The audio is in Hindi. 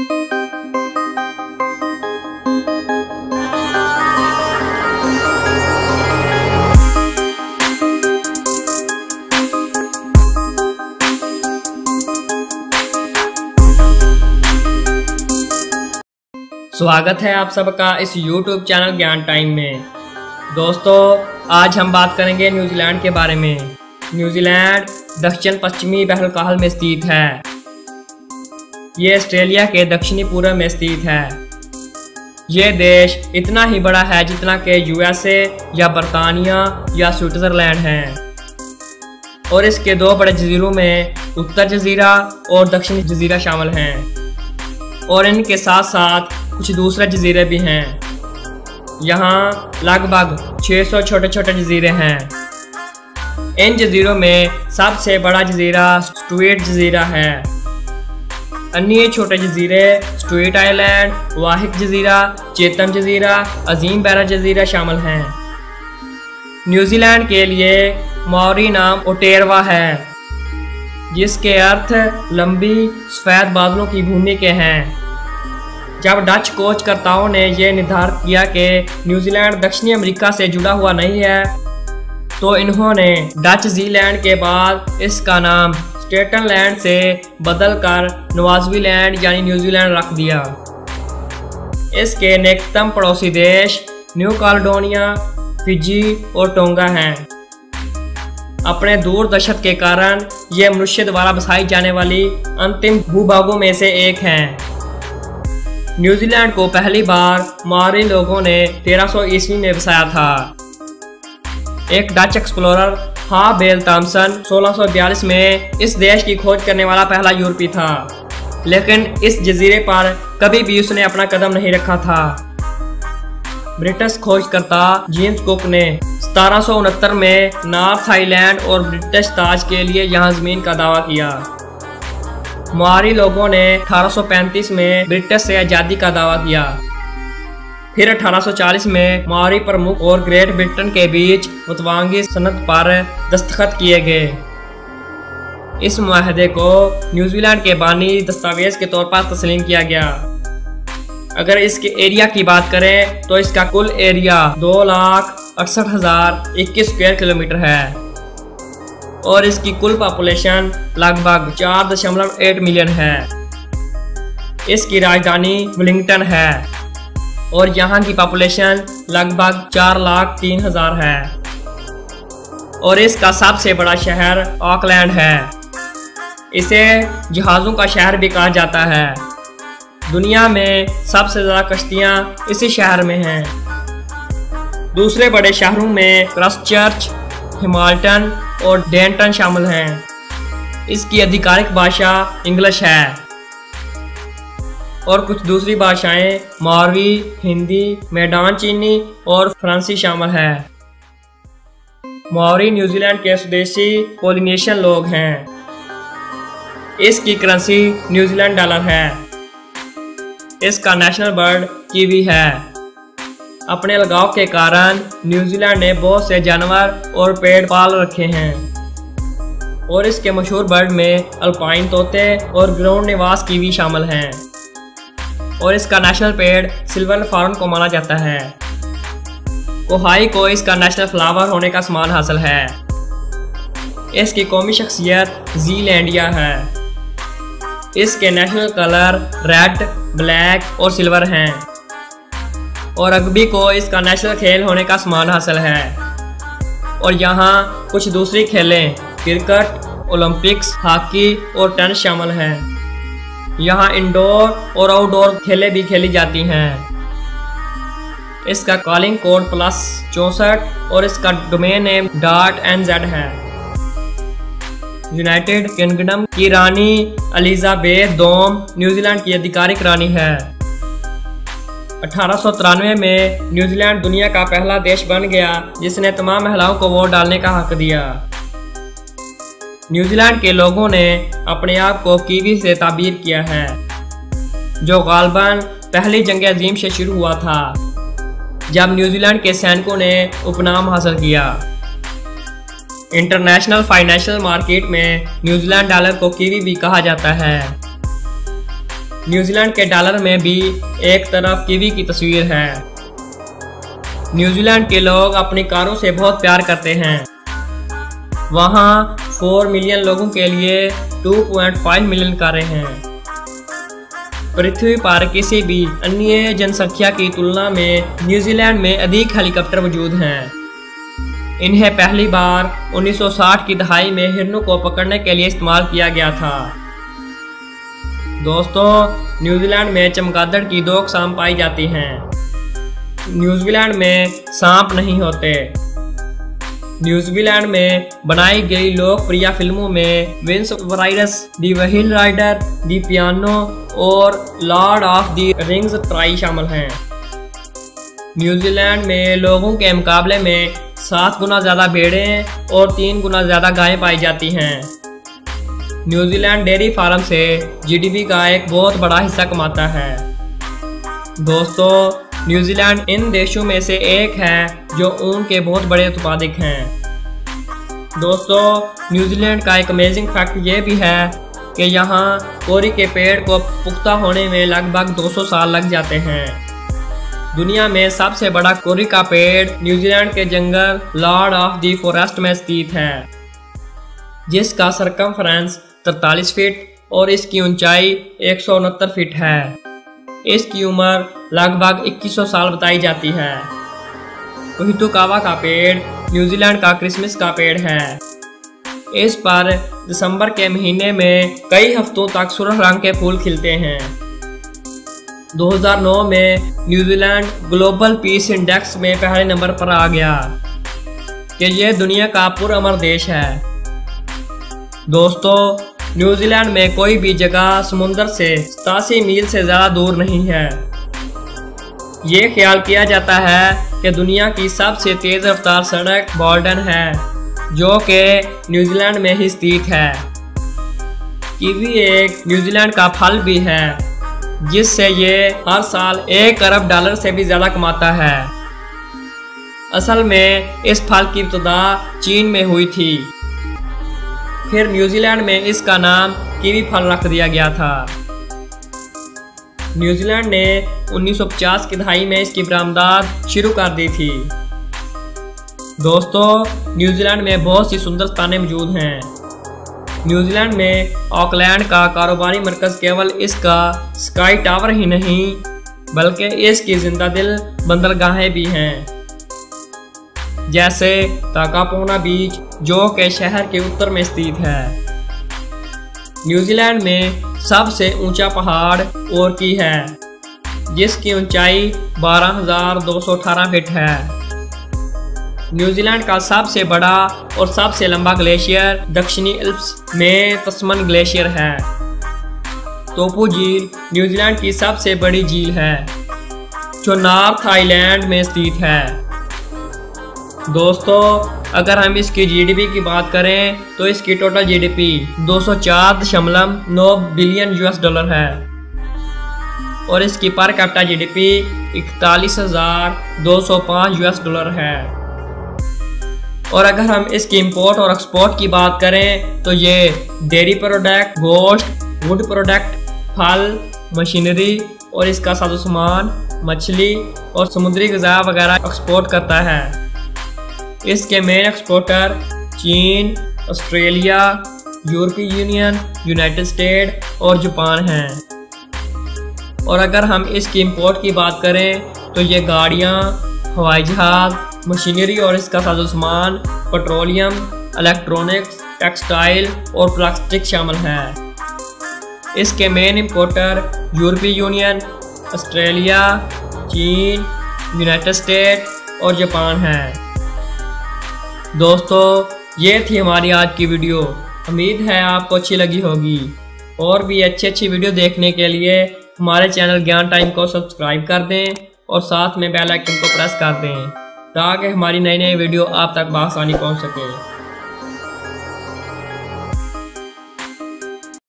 स्वागत है आप सबका इस YouTube चैनल ज्ञान टाइम में। दोस्तों, आज हम बात करेंगे न्यूजीलैंड के बारे में। न्यूजीलैंड दक्षिण पश्चिमी बहरकाल में स्थित है। ये ऑस्ट्रेलिया के दक्षिणी पूर्व में स्थित है। ये देश इतना ही बड़ा है जितना कि USA या बरतानिया या स्विट्जरलैंड है। और इसके दो बड़े जजीरों में उत्तर जजीरा और दक्षिणी जजीरा शामिल हैं। और इनके साथ साथ कुछ दूसरे जजीरे भी हैं। यहाँ लगभग 600 छोटे छोटे जजीरे हैं। इन जजीरों में सबसे बड़ा जजीरा स्टुअर्ट जजीरा है। अन्य छोटे जजीरे स्टुअर्ट आइलैंड, वाहिक जजीरा, चेतम जजीरा, अजीम बैरा जजीरा शामिल हैं। न्यूजीलैंड के लिए माओरी नाम ओटेरवा है, जिसके अर्थ लंबी सफेद बादलों की भूमि के हैं। जब डच खोजकर्ताओं ने यह निर्धारित किया कि न्यूजीलैंड दक्षिणी अमेरिका से जुड़ा हुआ नहीं है, तो इन्होंने डच जीलैंड के बाद इसका नाम स्टेटनलैंड से बदलकर नवाज़ीलैंड यानी न्यूजीलैंड रख दिया। इसके निकटतम पड़ोसी देश न्यू कैलेडोनिया, फिजी और टोंगा हैं। अपने दूर दशत के कारण यह मनुष्य द्वारा बसाई जाने वाली अंतिम भूभागों में से एक है। न्यूजीलैंड को पहली बार माओरी लोगों ने 1300 ईस्वी में बसाया था। एक डच एक्सप्लोरर बेल थॉमसन 1642 में इस देश की खोज करने वाला पहला यूरोपी था, लेकिन इस जजीरे पर कभी भी उसने अपना कदम नहीं रखा था। ब्रिटिश खोजकर्ता जेम्स कुक ने 1769 में नॉर्थ आइलैंड और ब्रिटिश ताज के लिए यहाँ जमीन का दावा किया। माओरी लोगों ने 1835 में ब्रिटिश से आज़ादी का दावा किया। फिर 1840 में माओरी प्रमुख और ग्रेट ब्रिटेन के बीच मुतवांगी सनद पर दस्तखत किए गए। इस मुआहदे को न्यूजीलैंड के बानी दस्तावेज के तौर पर तस्लीम किया गया। अगर इसके एरिया की बात करें तो इसका कुल एरिया 2,68,021 स्क्वायर किलोमीटर है और इसकी कुल पॉपुलेशन लगभग 4.8 मिलियन है। इसकी राजधानी वेलिंगटन है और यहाँ की पॉपुलेशन लगभग 4,03,000 है। और इसका सबसे बड़ा शहर ऑकलैंड है। इसे जहाज़ों का शहर भी कहा जाता है। दुनिया में सबसे ज़्यादा कश्तियाँ इसी शहर में हैं। दूसरे बड़े शहरों में क्राइस्टचर्च, हिमाल्टन और डेंटन शामिल हैं। इसकी आधिकारिक भाषा इंग्लिश है और कुछ दूसरी भाषाएं माओरी, हिंदी, मैदान चीनी और फ्रांसी शामिल है। माओरी न्यूजीलैंड के स्वदेशी पोलिनेशियन लोग हैं। इसकी करेंसी न्यूजीलैंड डॉलर है। इसका नेशनल बर्ड कीवी है। अपने लगाव के कारण न्यूजीलैंड ने बहुत से जानवर और पेड़ पाल रखे हैं और इसके मशहूर बर्ड में अल्पाइन तोते और ग्राउंड निवास कीवी शामिल हैं। और इसका नेशनल पेड़ सिल्वर फॉर्न को माना जाता है। कोहाई को इसका नेशनल फ्लावर होने का सम्मान हासिल है। इसकी कौमी शख्सियत जीलैंडिया है। इसके नेशनल कलर रेड, ब्लैक और सिल्वर हैं और रग्बी को इसका नेशनल खेल होने का सम्मान हासिल है। और यहाँ कुछ दूसरी खेलें क्रिकेट, ओलंपिक्स, हॉकी और टेनिस शामिल हैं। यहाँ इंडोर और आउटडोर खेलें भी खेली जाती हैं। इसका कॉलिंग कोड +64 और इसका डोमेन नेम .nz है। यूनाइटेड किंगडम की रानी एलिजाबेथ दोम न्यूजीलैंड की आधिकारिक रानी है। 1893 में न्यूजीलैंड दुनिया का पहला देश बन गया जिसने तमाम महिलाओं को वोट डालने का हक दिया। न्यूजीलैंड के लोगों ने अपने आप को कीवी से ताबीर किया है, जो गालबन पहली जंग अजीम से शुरू हुआ था, जब न्यूजीलैंड के सैनिकों ने उपनाम हासिल किया। इंटरनेशनल फाइनेंशियल मार्केट में न्यूजीलैंड डॉलर को कीवी भी कहा जाता है। न्यूजीलैंड के डॉलर में भी एक तरफ कीवी की तस्वीर है। न्यूजीलैंड के लोग अपनी कारों से बहुत प्यार करते हैं। वहाँ 4 मिलियन लोगों के लिए 2.5 मिलियन कारें हैं। पृथ्वी पर किसी भी अन्य जनसंख्या की तुलना में न्यूजीलैंड में अधिक हेलीकॉप्टर मौजूद हैं। इन्हें पहली बार 1960 की दहाई में हिरणों को पकड़ने के लिए इस्तेमाल किया गया था। दोस्तों, न्यूजीलैंड में चमगादड़ की 2 अक़साम पाई जाती हैं। न्यूजीलैंड में सांप नहीं होते। न्यूजीलैंड में बनाई गई लोकप्रिय फिल्मों में विंस वाइरस, दी व्हील राइडर, दी पियानो और Lord of the rings try शामिल हैं। न्यूजीलैंड में लोगों के मुकाबले में 7 गुना ज़्यादा भेड़ें और 3 गुना ज़्यादा गायें पाई जाती हैं। न्यूजीलैंड डेयरी फार्म से जीडीपी का एक बहुत बड़ा हिस्सा कमाता है। दोस्तों, न्यूजीलैंड इन देशों में से एक है जो ऊन के बहुत बड़े उत्पादक हैं। दोस्तों, न्यूजीलैंड का एक अमेजिंग फैक्ट ये भी है कि यहाँ कोरी के पेड़ को पुख्ता होने में लगभग 200 साल लग जाते हैं। दुनिया में सबसे बड़ा कोरी का पेड़ न्यूजीलैंड के जंगल लॉर्ड ऑफ द फॉरेस्ट में स्थित है, जिसका सरकमफ्रेंस 43 फीट और इसकी ऊंचाई 169 फीट है। इसकी उम्र लगभग 2100 साल बताई जाती है। कोहितुकावा का पेड़ न्यूजीलैंड का क्रिसमस का पेड़ है। इस पर दिसंबर के महीने में कई हफ्तों तक सुर्ख रंग के फूल खिलते हैं। 2009 में न्यूजीलैंड ग्लोबल पीस इंडेक्स में पहले नंबर पर आ गया कि यह दुनिया का पुरअमन देश है। दोस्तों, न्यूजीलैंड में कोई भी जगह समुद्र से 87 मील से ज़्यादा दूर नहीं है। ये ख्याल किया जाता है कि दुनिया की सबसे तेज़ रफ्तार सड़क बोल्डन है, जो कि न्यूजीलैंड में ही स्थित है। कीवी एक न्यूजीलैंड का फल भी है, जिससे ये हर साल $1 अरब से भी ज़्यादा कमाता है। असल में इस फल की इब्तिदा चीन में हुई थी, फिर न्यूजीलैंड में इसका नाम कीवी फल रख दिया गया था। न्यूजीलैंड ने 1950 की दहाई में इसकी बरामदात शुरू कर दी थी। दोस्तों, न्यूजीलैंड में बहुत सी सुंदर स्थानें मौजूद हैं। न्यूजीलैंड में ऑकलैंड का कारोबारी मरकज़ केवल इसका स्काई टावर ही नहीं, बल्कि इसकी जिंदा दिल बंदरगाहें भी हैं, जैसे ताकापोना बीच, जो कि शहर के उत्तर में स्थित है। न्यूजीलैंड में सबसे ऊंचा पहाड़ ओरकी है, जिसकी ऊंचाई 12,218 फीट है। न्यूजीलैंड का सबसे बड़ा और सबसे लंबा ग्लेशियर दक्षिणी एल्प्स में तस्मन ग्लेशियर है। तोपू झील न्यूजीलैंड की सबसे बड़ी झील है, जो नॉर्थ आइलैंड में स्थित है। दोस्तों, अगर हम इसकी जीडीपी की बात करें तो इसकी टोटल जीडीपी 204.9 बिलियन $, है और इसकी पर कैपिटा जीडीपी 41,205 है। और अगर हम इसकी इंपोर्ट और एक्सपोर्ट की बात करें तो ये डेयरी प्रोडक्ट, गोश्त, वुड प्रोडक्ट, फल, मशीनरी और इसका साजो सामान, मछली और समुद्री ग़िज़ा वगैरह एक्सपोर्ट करता है। इसके मेन एक्सपोर्टर चीन, ऑस्ट्रेलिया, यूरोपीय यूनियन, यूनाइटेड स्टेट और जापान हैं। और अगर हम इसकी इंपोर्ट की बात करें तो ये गाड़ियाँ, हवाई जहाज़, मशीनरी और इसका साजो सामान, पेट्रोलियम, इलेक्ट्रॉनिक्स, टेक्सटाइल और प्लास्टिक शामिल हैं। इसके मेन इंपोर्टर यूरोपीय यूनियन, ऑस्ट्रेलिया, चीन, यूनाइटेड स्टेट और जापान हैं। दोस्तों, ये थी हमारी आज की वीडियो। उम्मीद है आपको अच्छी लगी होगी। और भी अच्छी वीडियो देखने के लिए हमारे चैनल ज्ञान टाइम को सब्सक्राइब कर दें और साथ में बेल आइकन को प्रेस कर दें, ताकि हमारी नई वीडियो आप तक बआसानी पहुंच सके।